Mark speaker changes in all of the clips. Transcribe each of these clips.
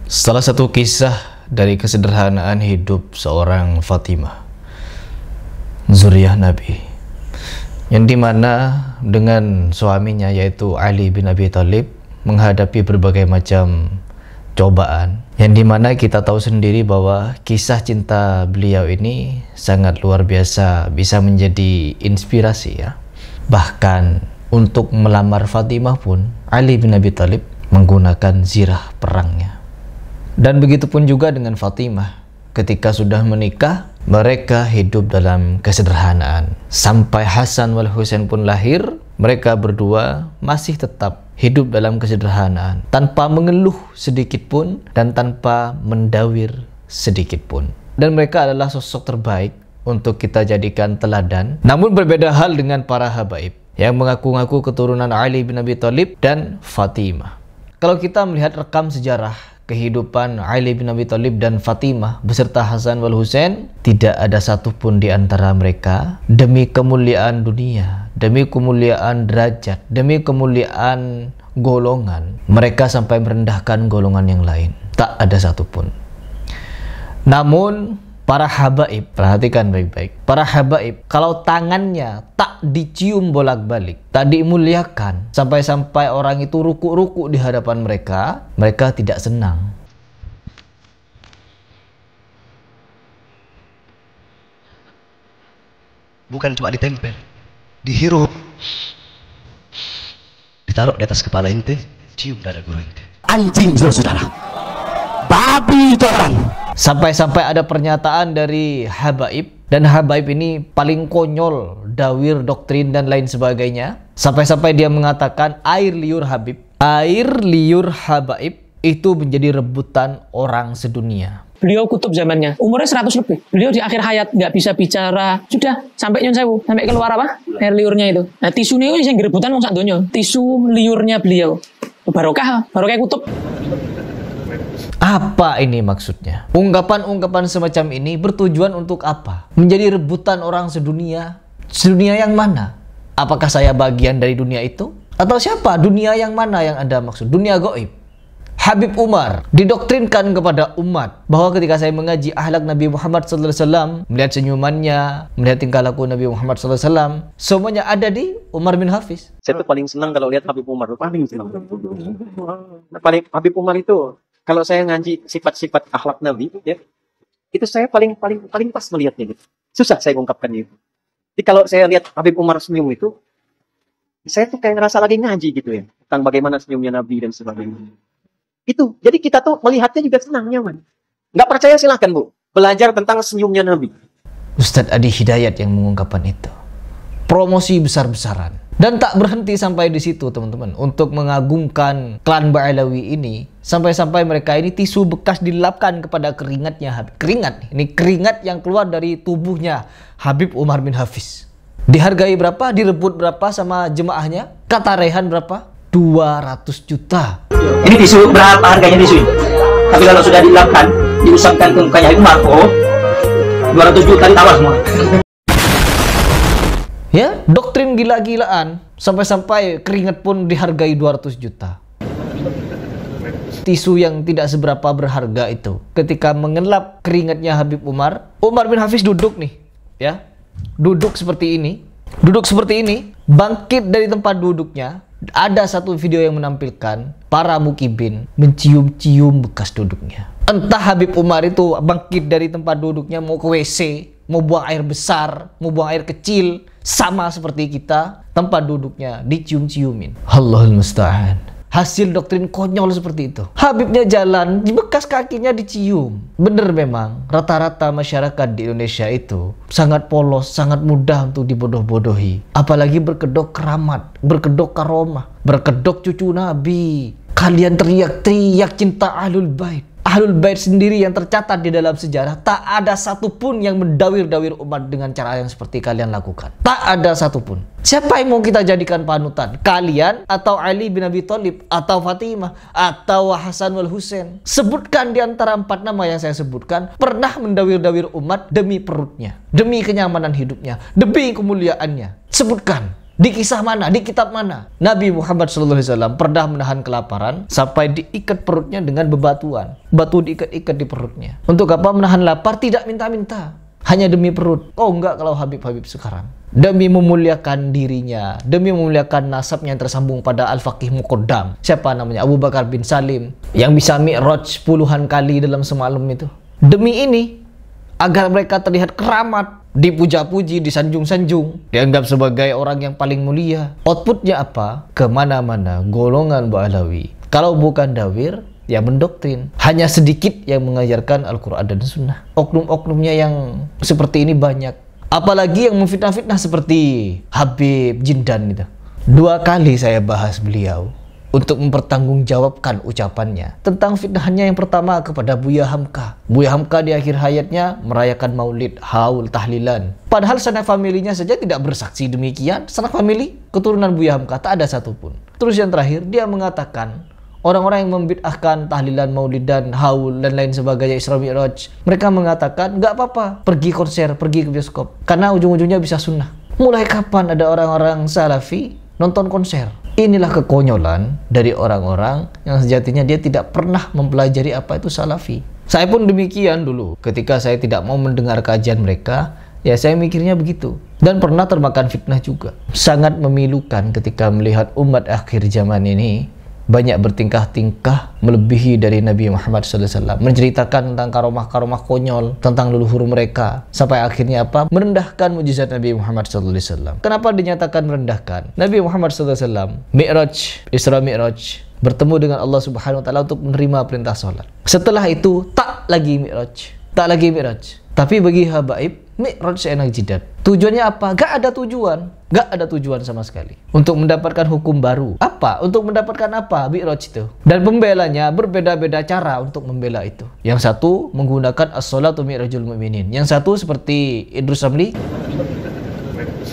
Speaker 1: Salah satu kisah dari kesederhanaan hidup seorang Fatimah, zuriyah Nabi, yang dimana dengan suaminya yaitu Ali bin Abi Thalib menghadapi berbagai macam cobaan, yang dimana kita tahu sendiri bahwa kisah cinta beliau ini sangat luar biasa, bisa menjadi inspirasi ya. Bahkan untuk melamar Fatimah pun Ali bin Abi Thalib menggunakan zirah perangnya. Dan begitu pun juga dengan Fatimah. Ketika sudah menikah, mereka hidup dalam kesederhanaan. Sampai Hasan wal Husain pun lahir, mereka berdua masih tetap hidup dalam kesederhanaan, tanpa mengeluh sedikit pun dan tanpa mendawir sedikit pun. Dan mereka adalah sosok terbaik untuk kita jadikan teladan. Namun berbeda hal dengan para habaib yang mengaku-ngaku keturunan Ali bin Abi Thalib dan Fatimah. Kalau kita melihat rekam sejarah kehidupan Ali bin Abi Thalib dan Fatimah beserta Hasan wal Husain, tidak ada satupun di antara mereka demi kemuliaan dunia, demi kemuliaan derajat, demi kemuliaan golongan, mereka sampai merendahkan golongan yang lain. Tak ada satupun. Namun para habaib, perhatikan baik-baik, para habaib kalau tangannya tak dicium bolak-balik, tak dimuliakan, sampai-sampai orang itu ruku-ruku di hadapan mereka, mereka tidak senang.
Speaker 2: Bukan cuma ditempel, dihirup, ditaruh di atas kepala ente, cium dada guru ente. Anjing saudara, babi itu orang.
Speaker 1: Sampai-sampai ada pernyataan dari habaib, dan habaib ini paling konyol, dawir, doktrin dan lain sebagainya. Sampai-sampai dia mengatakan air liur Habib, air liur habaib itu menjadi rebutan orang sedunia.
Speaker 3: Beliau kutub zamannya, umurnya 100 lebih. Beliau di akhir hayat nggak bisa bicara, sudah sampai nyon sewu, sampai keluar apa? Air liurnya itu. Nah, tisunya itu yang gerebutan wong sak donya. Tisu liurnya beliau. Barokah kutub.
Speaker 1: Apa ini maksudnya? Ungkapan-ungkapan semacam ini bertujuan untuk apa? Menjadi rebutan orang sedunia. Sedunia yang mana? Apakah saya bagian dari dunia itu? Atau siapa? Dunia yang mana yang Anda maksud? Dunia gaib. Habib Umar didoktrinkan kepada umat bahwa ketika saya mengaji akhlak Nabi Muhammad SAW, melihat senyumannya, melihat tingkah laku Nabi Muhammad SAW, semuanya ada di Umar bin Hafiz.
Speaker 4: Saya tuh paling senang kalau lihat Habib Umar, paling senang. Habib Umar itu, kalau saya ngaji sifat-sifat akhlak Nabi, ya, itu saya paling pas melihatnya gitu. Susah saya mengungkapkan itu. Jadi kalau saya lihat Habib Umar senyum itu, saya tuh kayak ngerasa lagi ngaji gitu ya, tentang bagaimana senyumnya Nabi dan sebagainya. Itu, jadi kita tuh melihatnya juga senang, nyaman. Nggak percaya silahkan Bu, belajar tentang senyumnya Nabi.
Speaker 1: Ustadz Adi Hidayat yang mengungkapkan itu. Promosi besar-besaran. Dan tak berhenti sampai di situ teman-teman. Untuk mengagungkan klan Ba'alawi ini, sampai-sampai mereka ini tisu bekas dilapkan kepada keringatnya Habib. Keringat, ini keringat yang keluar dari tubuhnya Habib Umar bin Hafiz. Dihargai berapa? Direbut berapa sama jemaahnya? Kata Rehan berapa? 200 juta.
Speaker 5: Ini tisu berapa harganya tisu ini? Tapi kalau sudah dilapkan, diusapkan ke mukanya Habib Umar, 200 juta ditawar semua.
Speaker 1: Ya, doktrin gila-gilaan, sampai-sampai keringat pun dihargai 200 juta. Tisu yang tidak seberapa berharga itu, ketika mengelap keringatnya Habib Umar, Umar bin Hafiz duduk nih, ya, duduk seperti ini, bangkit dari tempat duduknya. Ada satu video yang menampilkan para mukibin mencium-cium bekas duduknya. Entah Habib Umar itu bangkit dari tempat duduknya mau ke WC, mau buang air besar, mau buang air kecil, sama seperti kita, tempat duduknya dicium-ciumin. Allahul musta'an. Hasil doktrin konyol seperti itu. Habibnya jalan, di bekas kakinya dicium. Bener memang, rata-rata masyarakat di Indonesia itu sangat polos, sangat mudah untuk dibodoh-bodohi. Apalagi berkedok keramat, berkedok karomah, berkedok cucu Nabi. Kalian teriak-teriak cinta Ahlul Bait. Ahlul Bait sendiri yang tercatat di dalam sejarah, tak ada satupun yang mendawir-dawir umat dengan cara yang seperti kalian lakukan. Tak ada satupun. Siapa yang mau kita jadikan panutan? Kalian atau Ali bin Abi Thalib atau Fatimah atau Hasan wal Husain? Sebutkan di antara 4 nama yang saya sebutkan pernah mendawir-dawir umat demi perutnya, demi kenyamanan hidupnya, demi kemuliaannya. Sebutkan. Di kisah mana? Di kitab mana? Nabi Muhammad SAW pernah menahan kelaparan sampai diikat perutnya dengan bebatuan. Batu diikat-ikat di perutnya. Untuk apa menahan lapar? Tidak minta-minta. Hanya demi perut. Oh enggak kalau Habib-Habib sekarang. Demi memuliakan dirinya. Demi memuliakan nasabnya yang tersambung pada Al-Faqih Muqaddam. Siapa namanya? Abu Bakar bin Salim. Yang bisa mi'raj puluhan kali dalam semalam itu. Demi ini, agar mereka terlihat keramat. Dipuja-puji, disanjung-sanjung, dianggap sebagai orang yang paling mulia. Outputnya apa? Kemana-mana golongan Ba'alawi. Kalau bukan dawir, ya mendoktrin. Hanya sedikit yang mengajarkan Al-Quran dan Sunnah. Oknum-oknumnya yang seperti ini banyak. Apalagi yang memfitnah-fitnah seperti Habib Jindan itu. 2 kali saya bahas beliau untuk mempertanggungjawabkan ucapannya tentang fitnahnya. Yang pertama kepada Buya Hamka. Buya Hamka di akhir hayatnya merayakan maulid, haul, tahlilan. Padahal sanak familinya saja tidak bersaksi demikian. Sanak famili keturunan Buya Hamka tak ada satupun. Terus yang terakhir dia mengatakan orang-orang yang membid'ahkan tahlilan, maulid dan haul dan lain sebagainya, Isra Mi'raj, mereka mengatakan nggak apa-apa pergi konser, pergi ke bioskop karena ujung-ujungnya bisa sunnah. Mulai kapan ada orang-orang salafi nonton konser? Inilah kekonyolan dari orang-orang yang sejatinya dia tidak pernah mempelajari apa itu salafi. Saya pun demikian dulu. Ketika saya tidak mau mendengar kajian mereka, ya saya mikirnya begitu. Dan pernah termakan fitnah juga. Sangat memilukan ketika melihat umat akhir zaman ini banyak bertingkah-tingkah melebihi dari Nabi Muhammad SAW, menceritakan tentang karomah-karomah konyol tentang leluhur mereka, sampai akhirnya apa? Merendahkan mujizat Nabi Muhammad SAW. Kenapa dinyatakan merendahkan? Nabi Muhammad SAW Mi'raj, Isra Mi'raj, bertemu dengan Allah Subhanahu Wa Taala untuk menerima perintah sholat. Setelah itu tak lagi Mi'raj, tak lagi Mi'raj. Tapi bagi habaib, Mi'raj seenak jidat. Tujuannya apa? Gak ada tujuan. Gak ada tujuan sama sekali. Untuk mendapatkan hukum baru. Apa? Untuk mendapatkan apa? Mi'raj itu. Dan pembelanya berbeda-beda cara untuk membela itu. Yang satu menggunakan as-sholatu mi'rajul mu'minin. Yang satu seperti Idrus Samli.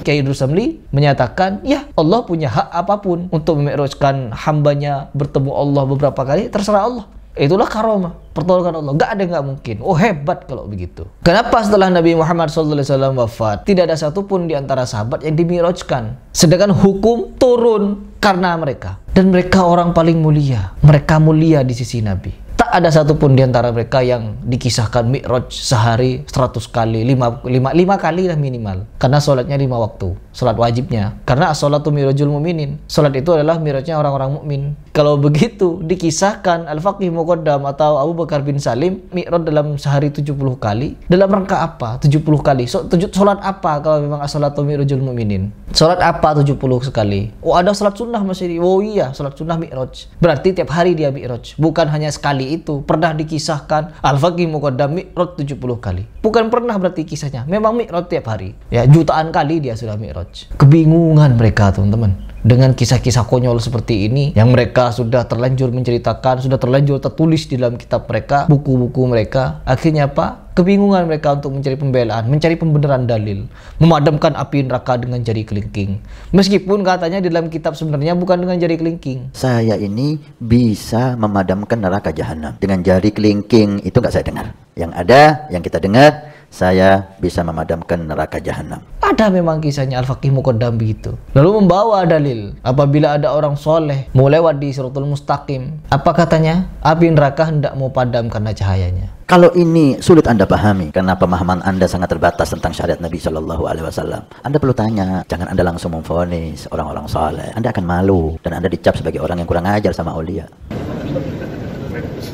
Speaker 1: Kiai Idrus Samli menyatakan, ya Allah punya hak apapun untuk memi'rajkan hambanya bertemu Allah beberapa kali. Terserah Allah. Itulah karomah, pertolongan Allah. Gak ada yang gak mungkin. Oh hebat kalau begitu. Kenapa setelah Nabi Muhammad SAW wafat tidak ada satupun di antara sahabat yang dimi'rajkan, sedangkan hukum turun karena mereka, dan mereka orang paling mulia. Mereka mulia di sisi Nabi. Tak ada satupun di antara mereka yang dikisahkan mi'raj sehari 100 kali, 5 kali lah minimal. Karena sholatnya 5 waktu, sholat wajibnya. Karena as-sholatu mi'rajul mu'minin. Sholat itu adalah mi'rajnya orang-orang mukmin. Kalau begitu dikisahkan Al-Faqih Muqaddam atau Abu Bakar bin Salim mi'raj dalam sehari 70 kali. Dalam rangka apa? 70 kali. Sholat apa kalau memang as-sholatu mi'rajul mu'minin? Sholat apa 70 sekali? Oh ada sholat sunnah masih. Oh iya, sholat sunnah mi'raj. Berarti tiap hari dia mi'raj. Bukan hanya sekali itu. Pernah dikisahkan Al-Faqih Muqaddam mi'raj 70 kali. Bukan pernah berarti kisahnya. Memang mi'raj tiap hari. Ya jutaan kali dia sudah mi'raj. Kebingungan mereka teman-teman. Dengan kisah-kisah konyol seperti ini yang mereka sudah terlanjur menceritakan, sudah terlanjur tertulis di dalam kitab mereka, buku-buku mereka. Akhirnya apa? Kebingungan mereka untuk mencari pembelaan, mencari pembenaran dalil, memadamkan api neraka dengan jari kelingking. Meskipun katanya di dalam kitab sebenarnya bukan dengan jari kelingking.
Speaker 6: Saya ini bisa memadamkan neraka jahanam dengan jari kelingking, itu nggak saya dengar. Yang ada, yang kita dengar, saya bisa memadamkan neraka jahanam.
Speaker 1: Ada memang kisahnya Al-Faqih Muqaddam begitu. Lalu membawa dalil apabila ada orang soleh mau lewat di Siratul Mustaqim, apa katanya? Api neraka hendak mau padam karena cahayanya.
Speaker 6: Kalau ini sulit Anda pahami karena pemahaman Anda sangat terbatas tentang syariat Nabi Shallallahu Alaihi Wasallam, Anda perlu tanya. Jangan Anda langsung memvonis orang-orang soleh. Anda akan malu dan Anda dicap sebagai orang yang kurang ajar sama aulia.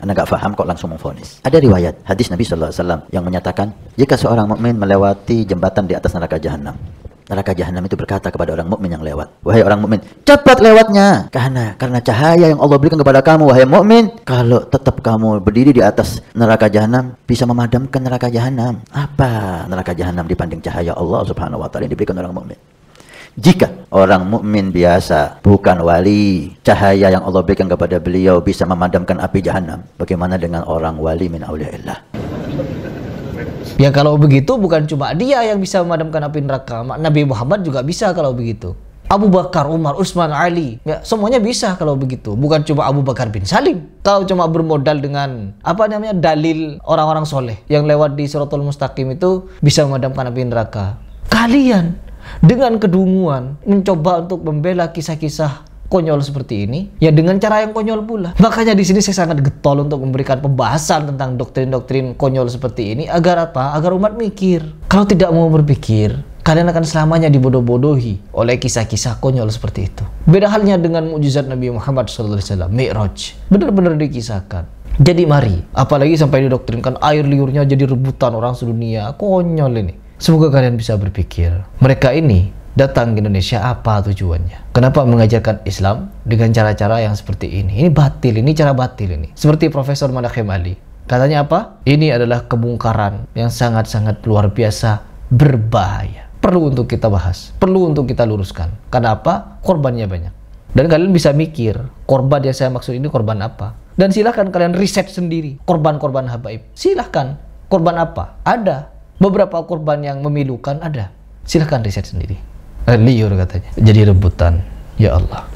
Speaker 6: Anda nggak paham kok langsung memvonis. Ada riwayat hadis Nabi Shallallahu Alaihi Wasallam yang menyatakan jika seorang mukmin melewati jembatan di atas neraka jahanam, neraka jahanam itu berkata kepada orang mukmin yang lewat, wahai orang mukmin, cepat lewatnya, karena cahaya yang Allah berikan kepada kamu, wahai mukmin, kalau tetap kamu berdiri di atas neraka jahanam, bisa memadamkan neraka jahanam. Apa neraka jahanam dibanding cahaya Allah Subhanahu Wa Taala yang diberikan orang mukmin? Jika orang mukmin biasa, bukan wali, cahaya yang Allah berikan kepada beliau bisa memadamkan api jahanam, bagaimana dengan orang wali min auliyaillah?
Speaker 1: Ya kalau begitu bukan cuma dia yang bisa memadamkan api neraka, Nabi Muhammad juga bisa kalau begitu. Abu Bakar, Umar, Utsman, Ali, ya semuanya bisa kalau begitu. Bukan cuma Abu Bakar bin Salim. Kalau cuma bermodal dengan dalil orang-orang soleh yang lewat di Siratul Mustaqim itu bisa memadamkan api neraka. Kalian dengan kedunguan mencoba untuk membela kisah-kisah konyol seperti ini, ya dengan cara yang konyol pula. Makanya di sini saya sangat getol untuk memberikan pembahasan tentang doktrin-doktrin konyol seperti ini agar apa? Agar umat mikir. Kalau tidak mau berpikir, kalian akan selamanya dibodoh-bodohi oleh kisah-kisah konyol seperti itu. Beda halnya dengan mukjizat Nabi Muhammad SAW, Mi'raj, benar-benar dikisahkan. Jadi mari, apalagi sampai didoktrinkan air liurnya jadi rebutan orang sedunia, konyol ini. Semoga kalian bisa berpikir, mereka ini datang ke Indonesia apa tujuannya? Kenapa mengajarkan Islam dengan cara-cara yang seperti ini? Ini batil, ini cara batil ini. Seperti Profesor Manahem Ali. Katanya apa? Ini adalah kemungkaran yang sangat-sangat luar biasa berbahaya. Perlu untuk kita bahas, perlu untuk kita luruskan. Kenapa? Korbannya banyak. Dan kalian bisa mikir, korban yang saya maksud ini korban apa? Dan silahkan kalian riset sendiri, korban-korban habaib. Silahkan, korban apa? Ada. Beberapa korban yang memilukan ada. Silahkan riset sendiri. Liur katanya, jadi rebutan. Ya Allah.